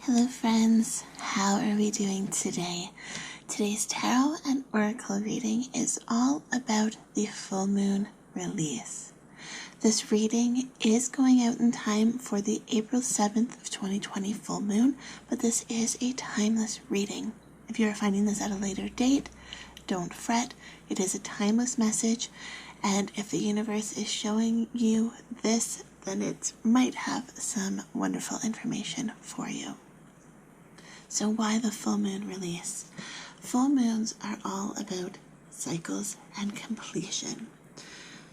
Hello friends, how are we doing today? Today's tarot and oracle reading is all about the full moon release. This reading is going out in time for the April 7th of 2020 full moon, but this is a timeless reading. If you are finding this at a later date, don't fret. It is a timeless message, and if the universe is showing you this, then it might have some wonderful information for you. So why the full moon release? Full moons are all about cycles and completion.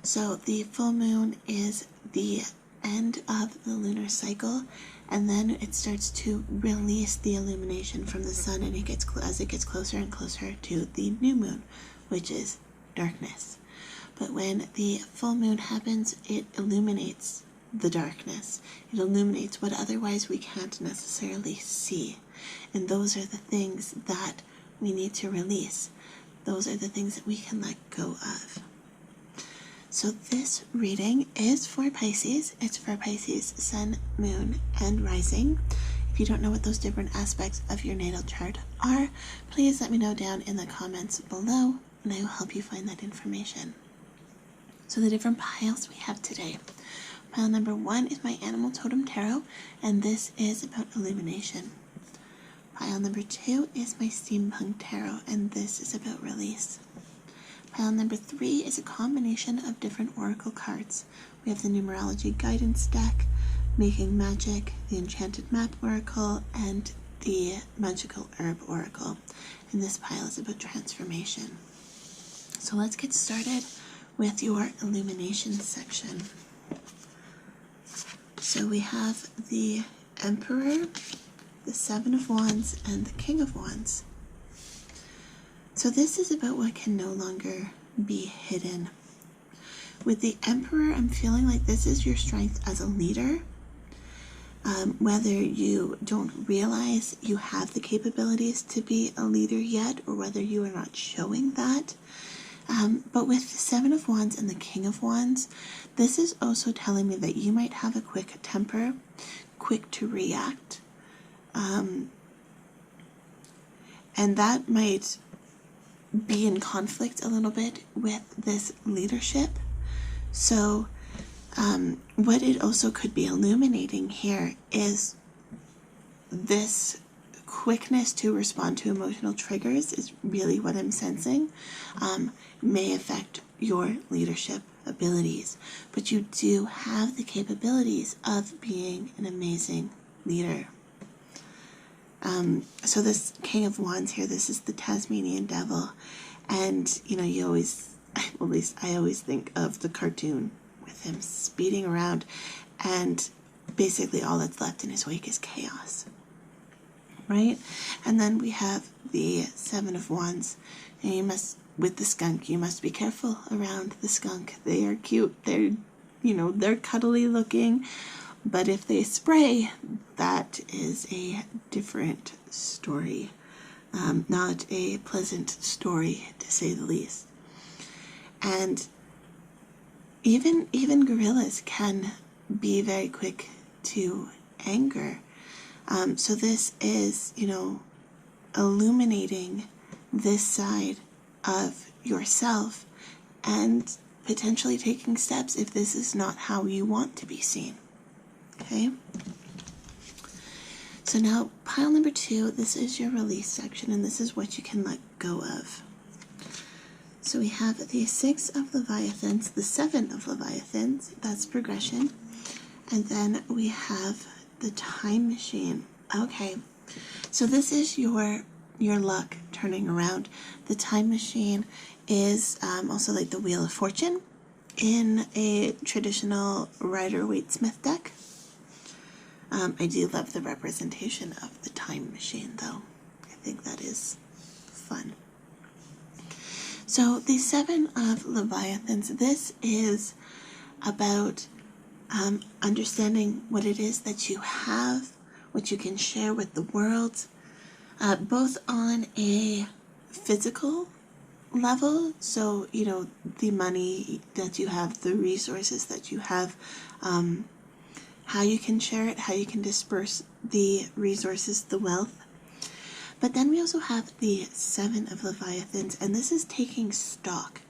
So the full moon is the end of the lunar cycle, and then it starts to release the illumination from the sun, and as it gets closer and closer to the new moon, which is darkness. But when the full moon happens, it illuminates the darkness. It illuminates what otherwise we can't necessarily see. And those are the things that we need to release. Those are the things that we can let go of. So this reading is for Pisces. It's for Pisces, Sun, Moon, and Rising. If you don't know what those different aspects of your natal chart are, please let me know down in the comments below, and I will help you find that information. So the different piles we have today. Pile number 1 is my Animal Totem Tarot, and this is about illumination. Pile number 2 is my Steampunk Tarot, and this is about release. Pile number 3 is a combination of different oracle cards. We have the Numerology guidance deck, Making Magick, the Enchanted Map Oracle, and the Magickal Herb Oracle. And this pile is about transformation. So let's get started with your illumination section. So we have the Emperor, the Seven of Wands, and the King of Wands. So this is about what can no longer be hidden. With the Emperor, I'm feeling like this is your strength as a leader. Whether you don't realize you have the capabilities to be a leader yet, or whether you are not showing that. But with the Seven of Wands and the King of Wands, this is also telling me that you might have a quick temper, quick to react. And that might be in conflict a little bit with this leadership. So what it also could be illuminating here is this quickness to respond to emotional triggers is really what I'm sensing. May affect your leadership abilities, but you do have the capabilities of being an amazing leader. So this King of Wands here, this is the Tasmanian Devil, and you always, at least I always think of the cartoon with him speeding around, and basically all that's left in his wake is chaos, right? And then we have the Seven of Wands, and with the skunk, you must be careful around the skunk. They are cute, they're cuddly looking, but if they spray, that is a different story. Not a pleasant story, to say the least. And even gorillas can be very quick to anger. So this is, illuminating this side of yourself and potentially taking steps if this is not how you want to be seen. Okay? So now pile number 2, this is your release section, and this is what you can let go of. So we have the 6 of Leviathans, the 7 of Leviathans, that's progression. And then we have the Time Machine. Okay, so this is your luck turning around. The Time Machine is also like the Wheel of Fortune in a traditional Rider-Waite-Smith deck. I do love the representation of the Time Machine, though. I think that is fun. So the 7 of Leviathans, this is about understanding what it is that you have, what you can share with the world, both on a physical level, so the money that you have, the resources that you have, how you can share it, how you can disperse the resources, the wealth. But then we also have the Seven of Leviathans, and this is taking stock.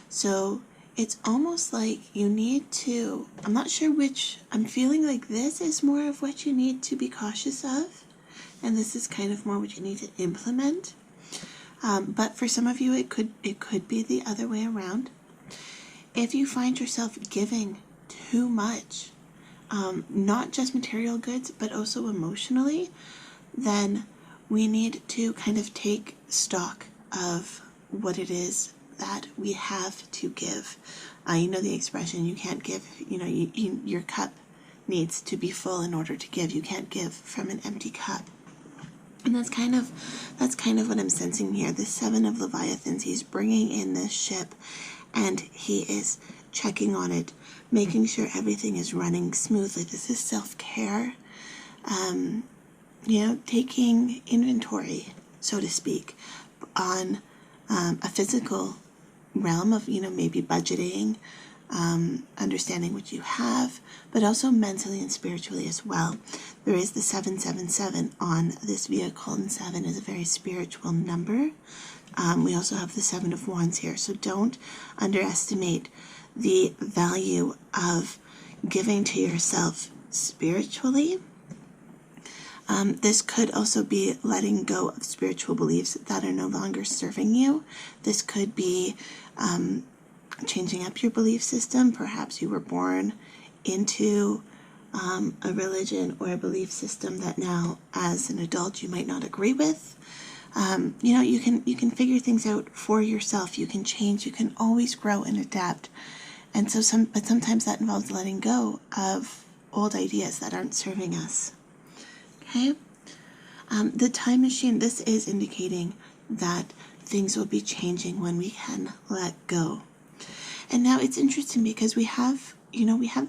So it's almost like you need to, I'm not sure which, I'm feeling like this is more of what you need to be cautious of, and this is kind of more what you need to implement. But for some of you, it could be the other way around. If you find yourself giving too much, not just material goods, but also emotionally, then we need to kind of take stock of what it is that we have to give. You know the expression, you can't give, your cup needs to be full in order to give. You can't give from an empty cup. And that's kind of what I'm sensing here. The Seven of Leviathans, he's bringing in this ship and he is checking on it, making sure everything is running smoothly. This is self-care. Taking inventory, so to speak, on a physical realm of, maybe budgeting, understanding what you have, but also mentally and spiritually as well. There is the 777 on this vehicle, and 7 is a very spiritual number. We also have the 7 of Wands here, so don't underestimate the value of giving to yourself spiritually. This could also be letting go of spiritual beliefs that are no longer serving you. This could be changing up your belief system. Perhaps you were born into a religion or a belief system that now, as an adult, you might not agree with. You can figure things out for yourself. You can change. You can always grow and adapt. And but sometimes that involves letting go of old ideas that aren't serving us. Okay, the time machine, this is indicating that things will be changing when we can let go. And now it's interesting because we have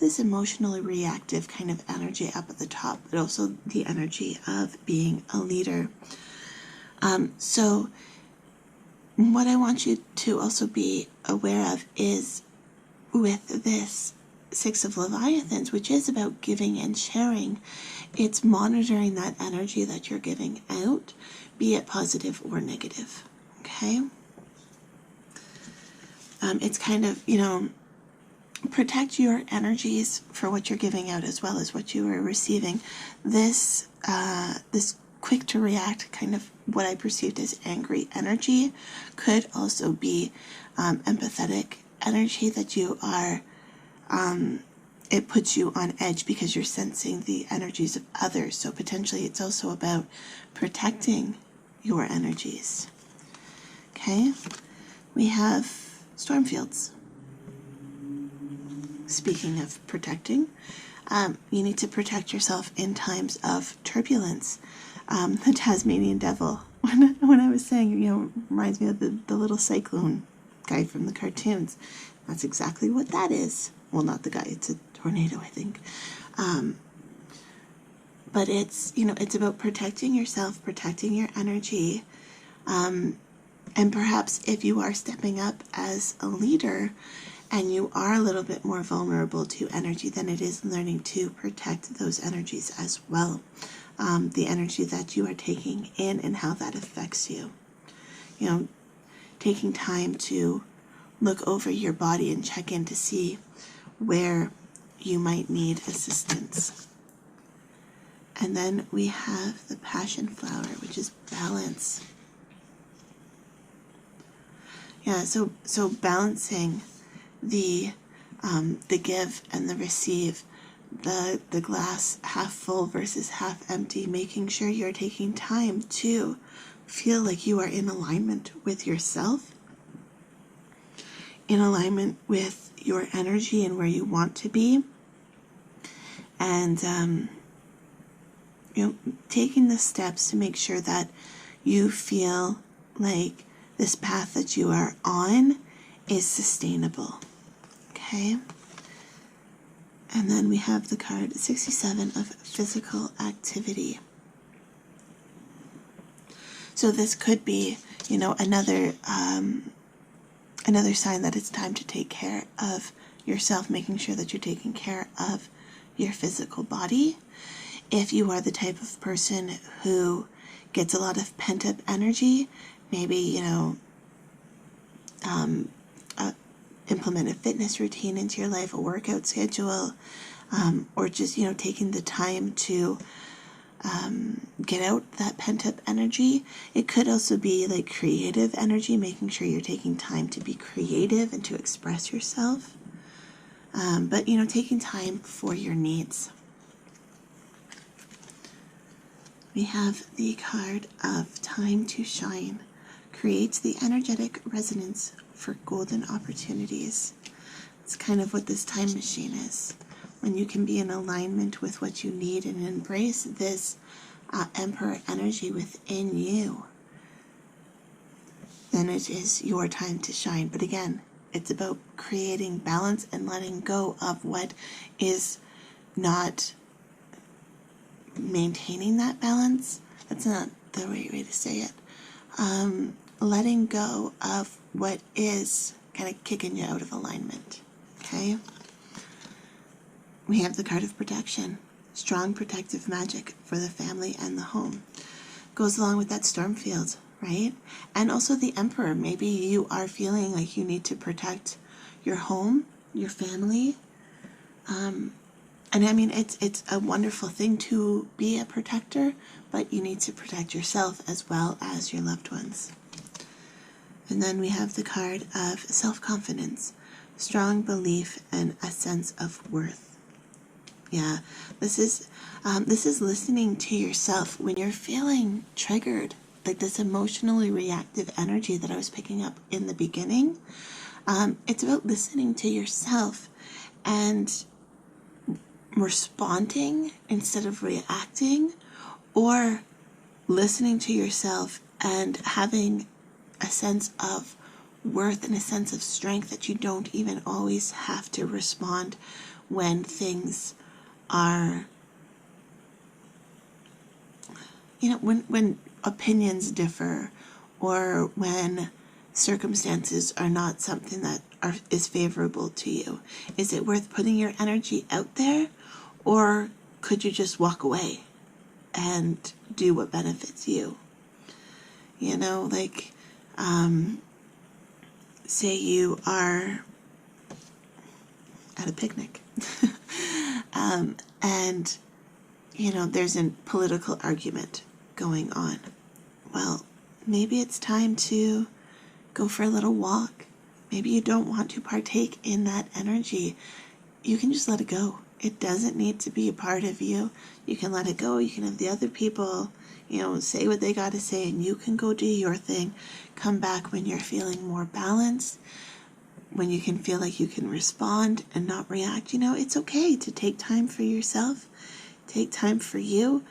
this emotionally reactive kind of energy up at the top, but also the energy of being a leader. So what I want you to also be aware of is with this Six of Leviathans, which is about giving and sharing, it's monitoring that energy that you're giving out, be it positive or negative. Okay? It's kind of, protect your energies for what you're giving out as well as what you are receiving. This quick to react, kind of what I perceived as angry energy, could also be empathetic energy that you are, it puts you on edge because you're sensing the energies of others. So potentially it's also about protecting your energies. Okay, we have storm fields. Speaking of protecting, you need to protect yourself in times of turbulence. The Tasmanian devil, when I was saying, reminds me of the little cyclone guy from the cartoons. That's exactly what that is. Well, not the guy, it's a tornado, I think. But it's, it's about protecting yourself, protecting your energy. And perhaps if you are stepping up as a leader and you are a little bit more vulnerable to energy, then it is learning to protect those energies as well. The energy that you are taking in and how that affects you. Taking time to look over your body and check in to see where you might need assistance. And then we have the passion flower, which is balance. Yeah, so balancing the give and the receive, the glass half full versus half empty, making sure you're taking time to feel like you are in alignment with yourself, in alignment with your energy and where you want to be, and taking the steps to make sure that you feel like this path that you are on is sustainable. Okay, and then we have the card 67 of physical activity. So this could be, another sign that it's time to take care of yourself, making sure that you're taking care of your physical body. If you are the type of person who gets a lot of pent-up energy, maybe, implement a fitness routine into your life, a workout schedule, or just, taking the time to get out that pent-up energy. It could also be like creative energy, making sure you're taking time to be creative and to express yourself. But, taking time for your needs. We have the card of Time to Shine. Creates the energetic resonance for golden opportunities. It's kind of what this time machine is. When you can be in alignment with what you need and embrace this Emperor energy within you, then it is your time to shine. But again, it's about creating balance and letting go of what is not maintaining that balance. That's not the right way to say it. Letting go of what is kind of kicking you out of alignment. Okay? We have the card of protection. Strong protective magic for the family and the home. Goes along with that storm field, right? And also the Emperor. Maybe you are feeling like you need to protect your home, your family. And I mean, it's a wonderful thing to be a protector, but you need to protect yourself as well as your loved ones. And then we have the card of self-confidence, strong belief, and a sense of worth. Yeah, this is listening to yourself when you're feeling triggered, like this emotionally reactive energy that I was picking up in the beginning. It's about listening to yourself and responding instead of reacting, or listening to yourself and having a sense of worth and a sense of strength that you don't even always have to respond when things are, when opinions differ, or when circumstances are not something that is favorable to you. Is it worth putting your energy out there, or could you just walk away and do what benefits you? Say you are at a picnic and there's a political argument going on. Well, maybe it's time to go for a little walk. Maybe you don't want to partake in that energy. You can just let it go. It doesn't need to be a part of you. You can let it go. You can have the other people, say what they got to say, and you can go do your thing. Come back when you're feeling more balanced, when you can feel like you can respond and not react. It's okay to take time for yourself. Take time for you.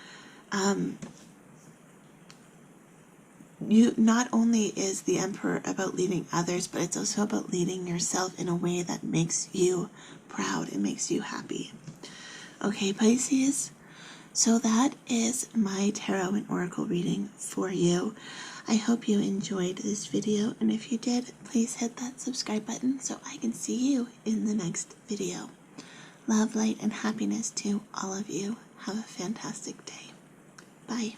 You not only is the Emperor about leading others, but it's also about leading yourself in a way that makes you proud and makes you happy. Okay, Pisces, so that is my tarot and oracle reading for you. I hope you enjoyed this video, and if you did, please hit that subscribe button so I can see you in the next video. Love, light, and happiness to all of you. Have a fantastic day. Bye.